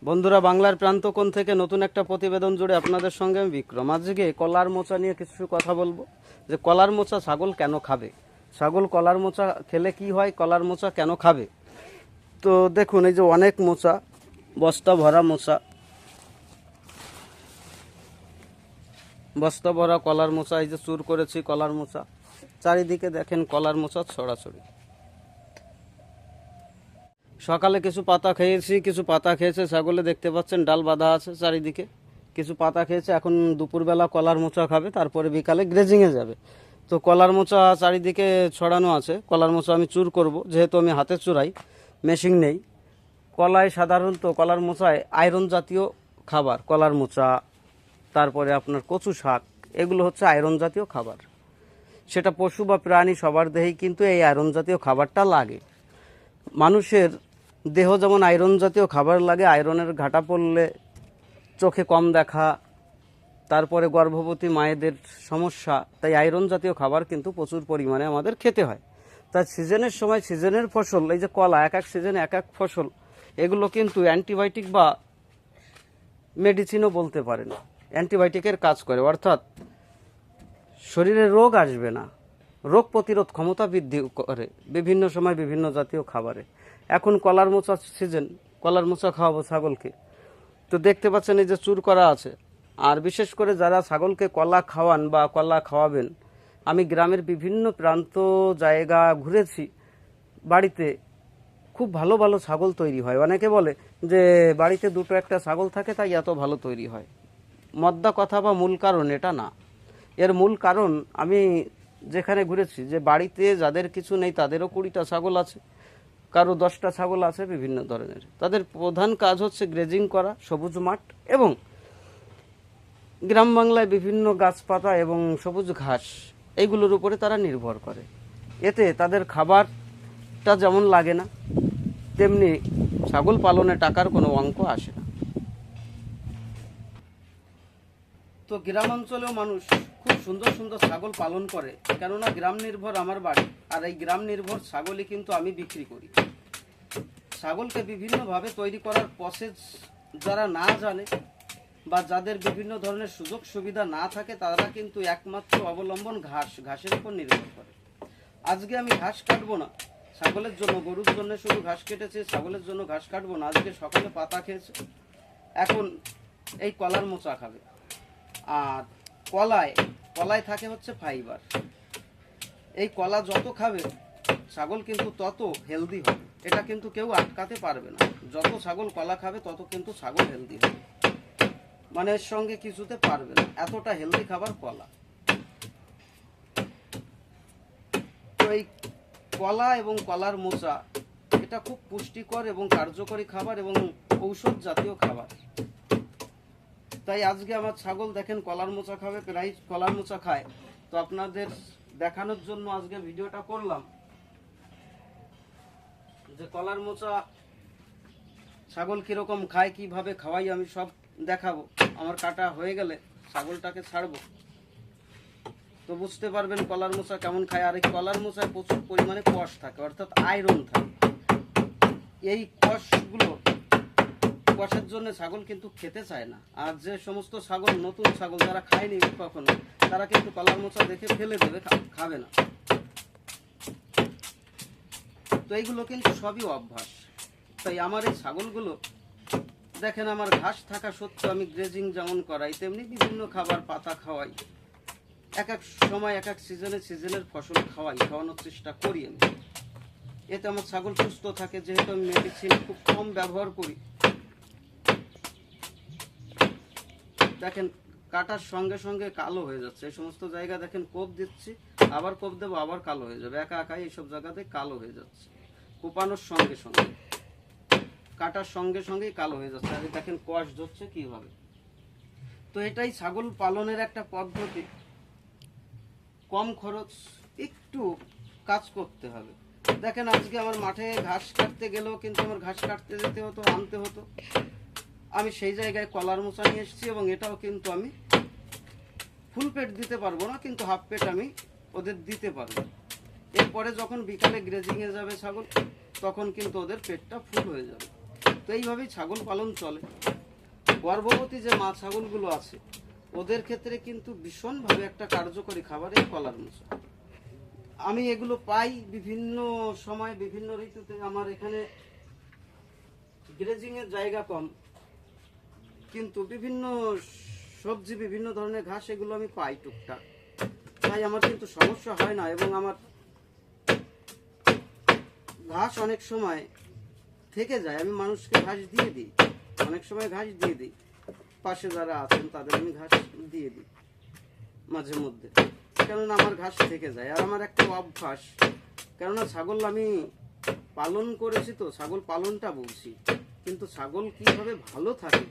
বন্ধুরা, বাংলার প্রান্তকোণ থেকে নতুন একটা প্রতিবেদন জুড়ে আপনাদের সঙ্গে আমি বিক্রম। আজকে কলার মোচা নিয়ে কিছু কথা বলবো, যে কলার মোচা ছাগল কেন খাবে, ছাগল কলার মোচা খেলে কি হয়, কলার মোচা কেন খাবে। তো দেখুন, এই যে অনেক মোচা, বস্তা ভরা মোচা, বস্তা ভরা কলার মোচা। এই যে চুর করেছি কলার মোচা, চারিদিকে দেখেন কলার মোচা ছড়াছড়ি। সকালে কিছু পাতা খেয়েছি, কিছু পাতা খেয়েছে ছাগলে, দেখতে পাচ্ছেন ডাল বাঁধা আছে চারিদিকে। কিছু পাতা খেয়েছে, এখন দুপুরবেলা কলার মোচা খাবে, তারপরে বিকালে গ্রেজিংয়ে যাবে। তো কলার মোচা চারিদিকে ছড়ানো আছে। কলার মোচা আমি চুর করব, যেহেতু আমি হাতে চুরাই, মেশিন নেই। কলায় সাধারণত কলার মোচায় আয়রন জাতীয় খাবার, কলার মোচা, তারপরে আপনার কচু শাক, এগুলো হচ্ছে আয়রন জাতীয় খাবার। সেটা পশু বা প্রাণী সবার দেহেই কিন্তু এই আয়রন জাতীয় খাবারটা লাগে। মানুষের দেহ যেমন আয়রন জাতীয় খাবার লাগে, আয়রনের ঘাটা পড়লে চোখে কম দেখা, তারপরে গর্ভবতী মায়েদের সমস্যা, তাই আয়রন জাতীয় খাবার কিন্তু প্রচুর পরিমাণে আমাদের খেতে হয়। তাই সিজনের সময় সিজনের ফসল, এই যে কলা, এক এক সিজনে এক এক ফসল, এগুলো কিন্তু অ্যান্টিবায়োটিক বা মেডিসিনও বলতে পারেন, অ্যান্টিবায়োটিকের কাজ করে, অর্থাৎ শরীরে রোগ আসবে না, রোগ প্রতিরোধ ক্ষমতা বৃদ্ধি করে বিভিন্ন সময় বিভিন্ন জাতীয় খাবারে। এখন কলার মোচা সিজন, কলার মোচা খাওয়াবো ছাগলকে। তো দেখতে পাচ্ছেন এই যে চুর করা আছে। আর বিশেষ করে যারা ছাগলকে কলা খাওয়ান বা কলা খাওয়াবেন, আমি গ্রামের বিভিন্ন প্রান্ত জায়গা ঘুরেছি, বাড়িতে খুব ভালো ভালো ছাগল তৈরি হয়। অনেকে বলে যে বাড়িতে দুটো একটা ছাগল থাকে তাই এত ভালো তৈরি হয়। মদ্দা কথা বা মূল কারণ এটা না। এর মূল কারণ, আমি যেখানে ঘুরেছি, যে বাড়িতে যাদের কিছু নেই তাদেরও 20টা ছাগল আছে, কারো 10টা ছাগল আছে বিভিন্ন ধরনের। তাদের প্রধান কাজ হচ্ছে গ্রেজিং করা, সবুজ মাঠ এবং গ্রাম বাংলায় বিভিন্ন গাছপাতা এবং সবুজ ঘাস, এইগুলোর উপরে তারা নির্ভর করে। এতে তাদের খাবারটা যেমন লাগে না, তেমনি ছাগল পালনে টাকার কোনো অঙ্ক আসে না। তো গ্রাম অঞ্চলেও মানুষ খুব সুন্দর সুন্দর ছাগল পালন করে, কেননা গ্রাম নির্ভর আমার বাড়ি, আর এই গ্রাম নির্ভর ছাগলই কিন্তু আমি বিক্রি করি। ছাগলকে বিভিন্নভাবে তৈরি করার প্রসেস যারা না জানে বা যাদের বিভিন্ন ধরনের সুযোগ সুবিধা না থাকে, তারা কিন্তু একমাত্র অবলম্বন ঘাসের উপর নির্ভর করে। আজকে আমি ঘাস কাটবো না ছাগলের জন্য, গরুর জন্য শুধু ঘাস কেটেছে, ছাগলের জন্য ঘাস কাটবো না। আজকে সকালে পাতা খেয়েছে, এখন এই কলার মোচা খাবে। আর কলায় থাকে হচ্ছে ফাইবার। এই কলা যত খাবে ছাগল কিন্তু তত হেলদি হবে, এটা কিন্তু কেউ আটকাতে পারবে না। যত ছাগল কলা খাবে তত কিন্তু ছাগল হেলদি হবে, মানে এর সঙ্গে কিছুতে পারবে না, এতটা হেলদি খাবার কলা। তো এই কলা এবং কলার মোচা, এটা খুব পুষ্টিকর এবং কার্যকরী খাবার এবং ঔষধ জাতীয় খাবার। তাই আজকে আমার ছাগল দেখেন কলার মোচা খাবে, প্রায় কলার মোচা খায়। তো আপনাদের দেখানোর জন্য আজকে ভিডিওটা করলাম, যে কলার মোচা ছাগল কিরকম খায়, কিভাবে খাওয়াই আমি সব দেখাবো। আমার কাটা হয়ে গেলে ছাগলটাকে ছাড়বো, তো বুঝতে পারবেন কলার মোচা কেমন খায়। আর এই কলার মোচায় প্রচুর পরিমাণে কষ থাকে, অর্থাৎ আয়রন থাকে। এই কষের জন্য ছাগল কিন্তু খেতে চায় না। আর যে সমস্ত ছাগল, নতুন ছাগল যারা খায়নি কখনো, তারা কিন্তু কলার মোচা দেখে ফেলে দেবে, খাবে না। তো এইগুলো কিন্তু সবই অভ্যাস। তাই আমার এই ছাগলগুলো দেখেন, আমার ঘাস থাকা সত্ত্বেও আমি গ্রেজিং যেমন করাই, তেমনি বিভিন্ন খাবার পাতা খাওয়াই। এক এক সময় এক এক সিজনের ফসল খাওয়ানোর চেষ্টা করি আমি। এতে আমার ছাগল সুস্থ থাকে, যেহেতু আমি মেডিসিন খুব কম ব্যবহার করি। দেখেন কাটার সঙ্গে সঙ্গে কালো হয়ে যাচ্ছে, এই সমস্ত জায়গা দেখেন কোপ দিচ্ছি, আবার কোপ দেবো, আবার কালো হয়ে যাবে, একাই এইসব জায়গাতে কালো হয়ে যাচ্ছে। কোপানোর সঙ্গে সঙ্গে, কাটার সঙ্গে সঙ্গেই কালো হয়ে যাচ্ছে। আর দেখেন কষ ধরছে কিভাবে। তো এটাই ছাগল পালনের একটা পদ্ধতি, কম খরচ, একটু কাজ করতে হবে। দেখেন আজকে আমার মাঠে ঘাস কাটতে গেলেও কিন্তু আমার ঘাস কাটতে যেতে হতো, আনতে হতো। আমি সেই জায়গায় কলার মোচা নিয়ে এসেছি, এবং এটাও কিন্তু আমি ফুল পেট দিতে পারবো না, কিন্তু হাফ পেট আমি ওদের দিতে পারবো। এরপরে যখন বিকালে গ্রেজিংয়ে যাবে ছাগল, তখন কিন্তু ওদের পেটটা ফুল হয়ে যাবে। তো এইভাবেই ছাগল পালন চলে। গর্ভবতী যে মা ছাগলগুলো আছে ওদের ক্ষেত্রে কিন্তু ভীষণভাবে একটা কার্যকরী খাবার এই কলার মোচা। আমি এগুলো পাই বিভিন্ন সময় বিভিন্ন ঋতুতে। আমার এখানে গ্রেজিং এর জায়গা কম, কিন্তু বিভিন্ন সবজি বিভিন্ন ধরনের ঘাস এগুলো আমি পাই টুকটাক, তাই আমার কিন্তু সমস্যা হয় না। এবং আমার ঘাস অনেক সময় থেকে যায়, আমি মানুষকে ঘাস দিয়ে দিই, অনেক সময় ঘাস দিয়ে দিই, পাশে যারা আছেন তাদের আমি ঘাস দিয়ে দিই মাঝে মধ্যে, কেননা আমার ঘাস থেকে যায়। আর আমার একটা অভ্যাস, কেননা ছাগল আমি পালন করেছি, তো ছাগল পালনটা বুঝছি, কিন্তু ছাগল কিভাবে ভালো থাকে,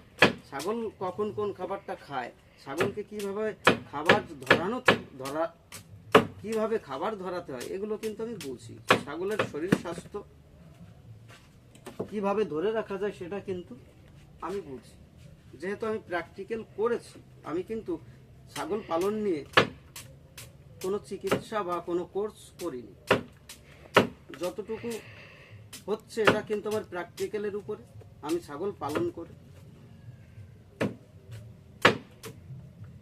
ছাগল কখন কোন খাবারটা খায়, ছাগলকে কিভাবে খাবার কিভাবে খাবার ধরাতে হয়, এগুলো কিন্তু আমি বুঝি। ছাগলের শরীর স্বাস্থ্য কিভাবে ধরে রাখা যায় সেটা কিন্তু আমি বুঝি। যেহেতু আমি প্র্যাকটিক্যাল করেছি, আমি কিন্তু ছাগল পালন নিয়ে কোনো চিকিৎসা বা কোনো কোর্স করিনি। যতটুকু হচ্ছে এটা কিন্তু আমার প্র্যাকটিক্যালের উপরে, আমি ছাগল পালন করি।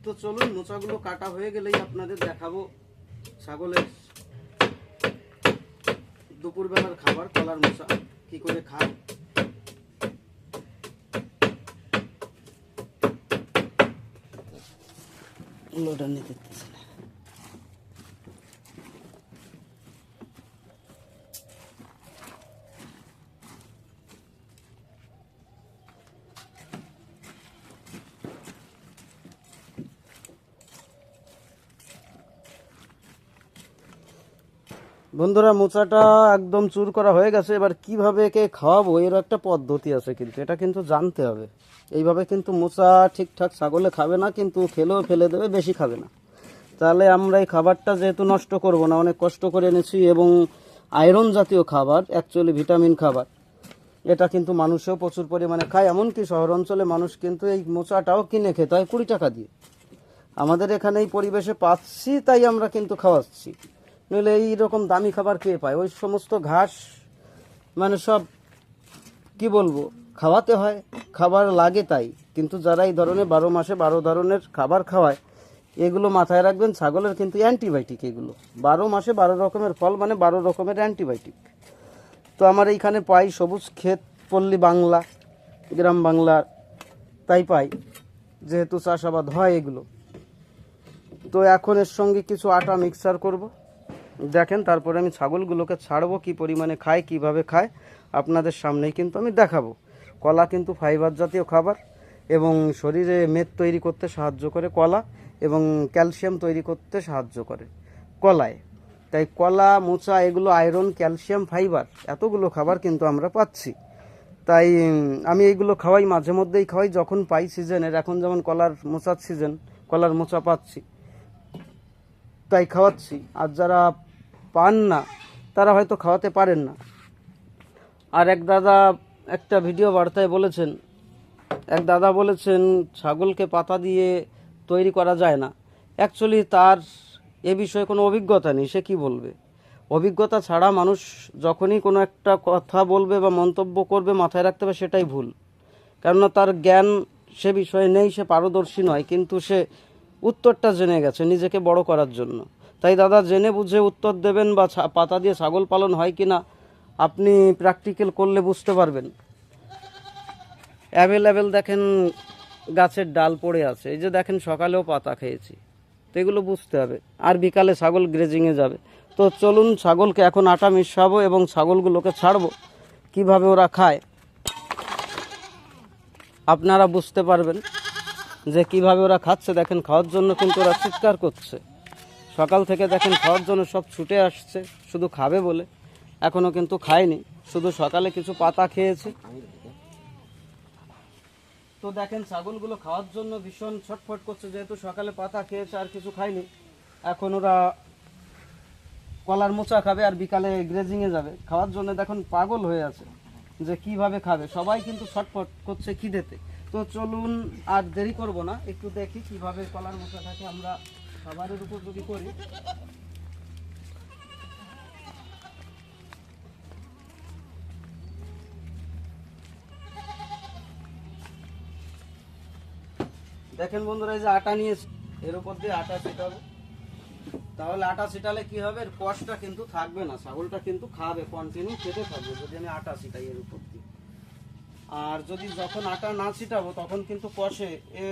তো চলুন, মোচাগুলো কাটা হয়ে গেলেই আপনাদের দেখাবো ছাগলের দুপুরবেলার খাবার কলার মোচা কি করে খায়। লোডার নিতে দিচ্ছে না। বন্ধুরা, মোচাটা একদম চুর করা হয়ে গেছে। এবার কিভাবে একে খাওয়াবো এর একটা পদ্ধতি আছে, কিন্তু এটা কিন্তু জানতে হবে। এইভাবে কিন্তু মোচা ঠিকঠাক ছাগলে খাবে না, কিন্তু খেলেও ফেলে দেবে, বেশি খাবে না। তাহলে আমরা এই খাবারটা যেহেতু নষ্ট করব না, অনেক কষ্ট করে এনেছি এবং আয়রন জাতীয় খাবার, অ্যাকচুয়ালি ভিটামিন খাবার, এটা কিন্তু মানুষও প্রচুর পরিমাণে খায়। এমনকি শহর অঞ্চলে মানুষ কিন্তু এই মোচাটাও কিনে খেতে হয় 20 টাকা দিয়ে। আমাদের এখানে এই পরিবেশে পাচ্ছি তাই আমরা কিন্তু খাওয়াচ্ছি, নইলে এইরকম দামি খাবার কে পায়? ওই সমস্ত ঘাস মানে সব কি বলবো, খাওয়াতে হয়, খাবার লাগে তাই। কিন্তু যারা এই ধরনের 12 মাসে 12 ধরনের খাবার খাওয়ায়, এগুলো মাথায় রাখবেন, ছাগলের কিন্তু অ্যান্টিবায়োটিক। এগুলো 12 মাসে 12 রকমের ফল, মানে 12 রকমের অ্যান্টিবায়োটিক। তো আমার এইখানে পাই সবুজ ক্ষেত, পল্লী বাংলা, গ্রাম বাংলার, তাই পাই, যেহেতু চাষাবাদ হয় এগুলো। তো এখন এর সঙ্গে কিছু আটা মিক্সার করব, দেখেন। তারপরে আমি ছাগলগুলোকে ছাড়বো, কি পরিমাণে খায়, কিভাবে খায়, আপনাদের সামনেই কিন্তু আমি দেখাবো। কলা কিন্তু ফাইবার জাতীয় খাবার এবং শরীরে মেদ তৈরি করতে সাহায্য করে কলা, এবং ক্যালসিয়াম তৈরি করতে সাহায্য করে কলায়। তাই কলা, মোচা এগুলো আয়রন, ক্যালসিয়াম, ফাইবার এতগুলো খাবার কিন্তু আমরা পাচ্ছি। তাই আমি এইগুলো খাওয়াই, মাঝে মধ্যেই খাওয়াই যখন পাই সিজনের। এখন যেমন কলার মোচার সিজন, কলার মোচা পাচ্ছি তাই খাওয়াচ্ছি। আর যারা পান না তারা হয়তো খাওয়াতে পারেন না। আর এক দাদা একটা ভিডিও বার্তায় বলেছেন, ছাগলকে পাতা দিয়ে তৈরি করা যায় না। অ্যাকচুয়ালি তার এ বিষয়ে কোনো অভিজ্ঞতা নেই, সে কি বলবে? অভিজ্ঞতা ছাড়া মানুষ যখনই কোনো একটা কথা বলবে বা মন্তব্য করবে, মাথায় রাখতে হবে সেটাই ভুল। কেননা তার জ্ঞান সে বিষয়ে নেই, সে পারদর্শী নয়, কিন্তু সে উত্তরটা জেনে গেছে নিজেকে বড় করার জন্য। তাই দাদা, জেনে বুঝে উত্তর দেবেন, বা পাতা দিয়ে ছাগল পালন হয় কিনা আপনি প্র্যাকটিক্যাল করলে বুঝতে পারবেন। অ্যাভেলেবেল দেখেন গাছের ডাল পড়ে আছে, এই যে দেখেন সকালেও পাতা খেয়েছি, তো এগুলো বুঝতে হবে। আর বিকালে ছাগল গ্রেজিংয়ে যাবে। তো চলুন, ছাগলকে এখন আটা মিশাবো এবং ছাগলগুলোকে ছাড়বো, কিভাবে ওরা খায় আপনারা বুঝতে পারবেন যে কিভাবে ওরা খাচ্ছে। দেখেন, খাওয়ার জন্য কিন্তু ওরা চিৎকার করছে। সকাল থেকে দেখেন খাওয়ার জন্য সব ছুটে আসছে, শুধু খাবে বলে। এখনও কিন্তু খায়নি, শুধু সকালে কিছু পাতা খেয়েছে। তো দেখেন ছাগলগুলো খাওয়ার জন্য ভীষণ ছটফট করছে, যেহেতু সকালে পাতা খেয়েছে আর কিছু খায়নি। এখন ওরা কলার মোচা খাবে আর বিকালে গ্রেজিংয়ে যাবে। খাওয়ার জন্য দেখুন পাগল হয়ে আছে যে কিভাবে খাবে। সবাই কিন্তু ছটফট করছে খিদেতে। তো চলুন, আর দেরি করব না, একটু দেখি কিভাবে কলার মোচাটাকে আমরা খাবারের উপযোগী করি। দেখেন বন্ধুরা, এই যে আটা নিয়েছি, এর উপর দিয়ে আটা ছিটাবো। তাহলে আটা ছিটালে কি হবে, এর কষটা কিন্তু থাকবে না, ছাগলটা কিন্তু খাবে, কন্টিনিউ খেতে থাকবে যদি আমি আটা ছিটাই এর উপর দিয়ে। আর যদি যখন আটা না ছিটাবো তখন কিন্তু কষে এ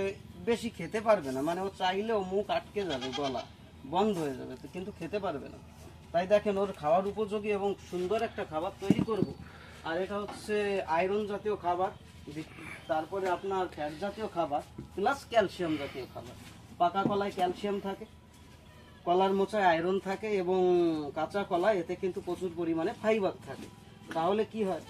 বেশি খেতে পারবে না, মানে ও চাইলেও মুখ আটকে যাবে, গলা বন্ধ হয়ে যাবে, তো কিন্তু খেতে পারবে না। তাই দেখেন ওর খাওয়ার উপযোগী এবং সুন্দর একটা খাবার তৈরি করব। আর এটা হচ্ছে আয়রন জাতীয় খাবার, তারপরে আপনার ফ্যাট জাতীয় খাবার, প্লাস ক্যালসিয়াম জাতীয় খাবার। পাকা কলায় ক্যালসিয়াম থাকে, কলার মোচায় আয়রন থাকে, এবং কাঁচা কলায় এতে কিন্তু প্রচুর পরিমাণে ফাইবার থাকে। তাহলে কি হয়,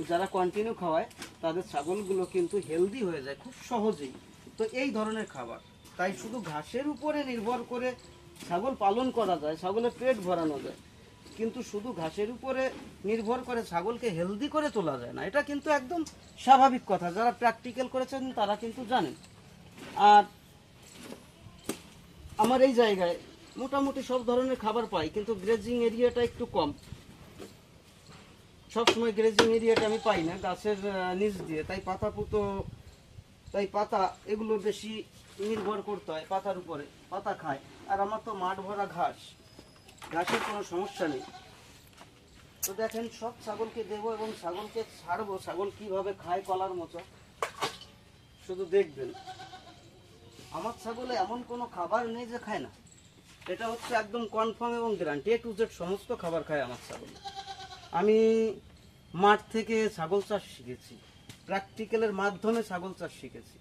যারা কন্টিনিউ খাওয়ায় তাদের ছাগলগুলো কিন্তু হেলদি হয়ে যায় খুব সহজেই। তো এই ধরনের খাবার, তাই শুধু ঘাসের উপরে নির্ভর করে ছাগল পালন করা যায়, ছাগলের পেট ভরানো যায়, কিন্তু শুধু ঘাসের উপরে নির্ভর করে ছাগলকে হেলদি করে তোলা যায় না। এটা কিন্তু একদম স্বাভাবিক কথা, যারা প্র্যাকটিক্যাল করেছেন তারা কিন্তু জানেন। আর আমার এই জায়গায় মোটামুটি সব ধরনের খাবার পাই, কিন্তু গ্রেজিং এরিয়াটা একটু কম। সবসময় গ্রেজিং এরিয়াটা আমি পাই না গাছের নিচ দিয়ে, তাই পাতা এগুলো বেশি নির্ভর করতে হয় পাতার উপরে, পাতা খায়। আর আমার তো মাঠ ভরা ঘাস, ঘাসের কোনো সমস্যা নেই। তো দেখেন সব ছাগলকে দেবো এবং ছাগলকে ছাড়বো, ছাগল কিভাবে খায় কলার মোচা শুধু দেখবেন। আমার ছাগলে এমন কোনো খাবার নেই যে খায় না, এটা হচ্ছে একদম কনফার্ম এবং গ্যারান্টি, A to Z সমস্ত খাবার খায় আমার ছাগল। আমি মাঠ থেকে ছাগল চাষ শিখেছি, প্র্যাকটিক্যালের মাধ্যমে ছাগল চাষ শিখেছি।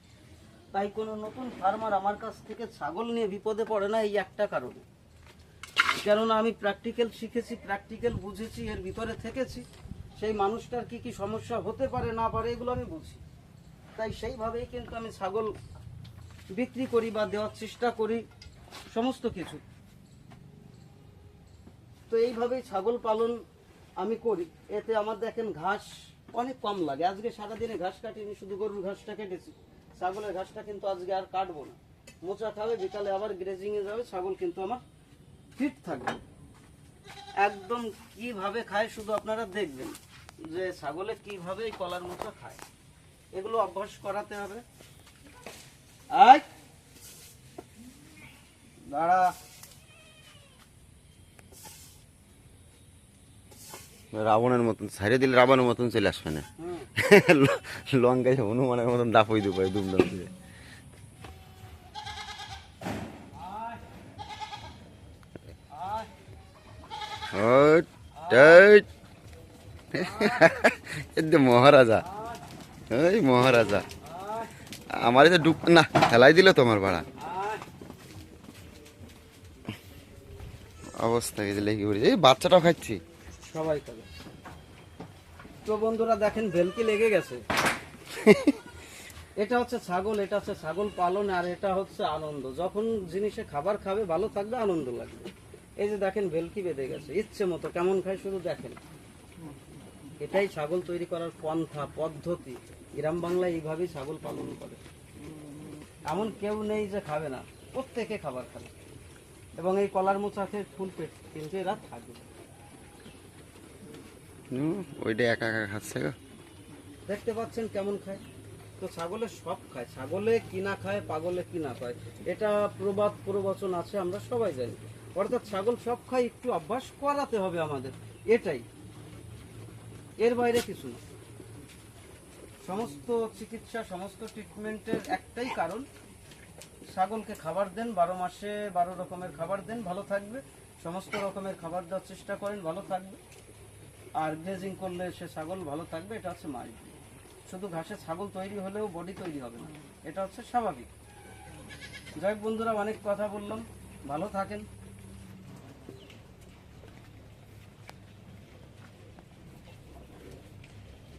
তাই কোনো নতুন ফার্মার আমার কাছ থেকে ছাগল নিয়ে বিপদে পড়ে না এই একটা কারণে, কেননা আমি প্র্যাকটিক্যাল শিখেছি, প্র্যাকটিক্যাল বুঝেছি, এর ভিতরে থেকেছি। সেই মানুষটার কি কি সমস্যা হতে পারে না পারে এগুলো আমি বুঝি, তাই সেইভাবেই কিন্তু আমি ছাগল বিক্রি করি বা দেওয়ার চেষ্টা করি সমস্ত কিছু। তো এইভাবেই ছাগল পালন আমি করি। এতে আমার দেখেন ঘাস অনেক কম লাগে। আজকে সারাদিনে ঘাস কাটিনি, শুধু গরুর ঘাসটা কেটেছি, ছাগলের ঘাসটা কিন্তু আজকে আর কাটবো না। মোচা খাবে, বিকালে আবার গ্রেজিংয়ে যাবে, ছাগল কিন্তু আমার ফিট থাকবে একদম। কিভাবে খায় শুধু আপনারা দেখবেন যে ছাগলে কিভাবে এই কলার মোচা খায়, এগুলো অভ্যাস করাতে হবে। আয় দাঁড়া, রাবণের মতন ছাড়িয়ে দিলে রাবণের মতন চলে আসবে না। লঙ্কায় হনুমানের মতন দাপই দুপাই দুমদাম দিয়ে। মহারাজা, এই মহারাজা আমার তো ডুব না খেলাই দিল তোমার ভাড়া অবস্থা গেছে লেগে পড়েছে। এই বাচ্চাটাও খাচ্ছি, সবাই খাবে। তো বন্ধুরা দেখেন ভেলকি লেগে গেছে। এটা হচ্ছে ছাগল, এটা হচ্ছে ছাগল পালন, আর এটা হচ্ছে আনন্দ। যখন জিনিসে খাবার খাবে ভালো থাকবে, আনন্দ লাগবে। এই যে দেখেন ভেলকি বেঁধে গেছে ইচ্ছে মতো, কেমন খায় শুধু দেখেন। এটাই ছাগল তৈরি করার পন্থা পদ্ধতি। গ্রাম বাংলায় এইভাবেই ছাগল পালন করে। এমন কেউ নেই যে খাবে না, প্রত্যেকে খাবার খাবে। এবং এই কলার মোচা খেয়ে ফুল পেট, কিন্তু এরা থাকবে। ওইটা একা একা খাচ্ছে গো। দেখতে পাচ্ছেন কেমন খায়। তো ছাগলে সব খায়, ছাগলে কিনা খায়, পাগলে কিনা খায়, এটা প্রবাদ প্রবচন আছে, আমরা সবাই জানি। অর্থাৎ ছাগল সব খায়, একটু অভ্যাস করাতে হবে আমাদের, এটাই, এর বাইরে কিছু না। সমস্ত চিকিৎসা, সমস্ত ট্রিটমেন্টের একটাই কারণ, ছাগলকে খাবার দেন, 12 মাসে 12 রকমের খাবার দেন, ভালো থাকবে। সমস্ত রকমের খাবার দেওয়ার চেষ্টা করেন, ভালো থাকবে। আর গ্রেজিং করলে সে ছাগল ভালো থাকবে, এটা হচ্ছে মাইন্ড। শুধু ঘাসে ছাগল তৈরি হলেও বডি তৈরি হবে না, এটা হচ্ছে স্বাভাবিক। যাই হোক বন্ধুরা, অনেক কথা বললাম, ভালো থাকেন।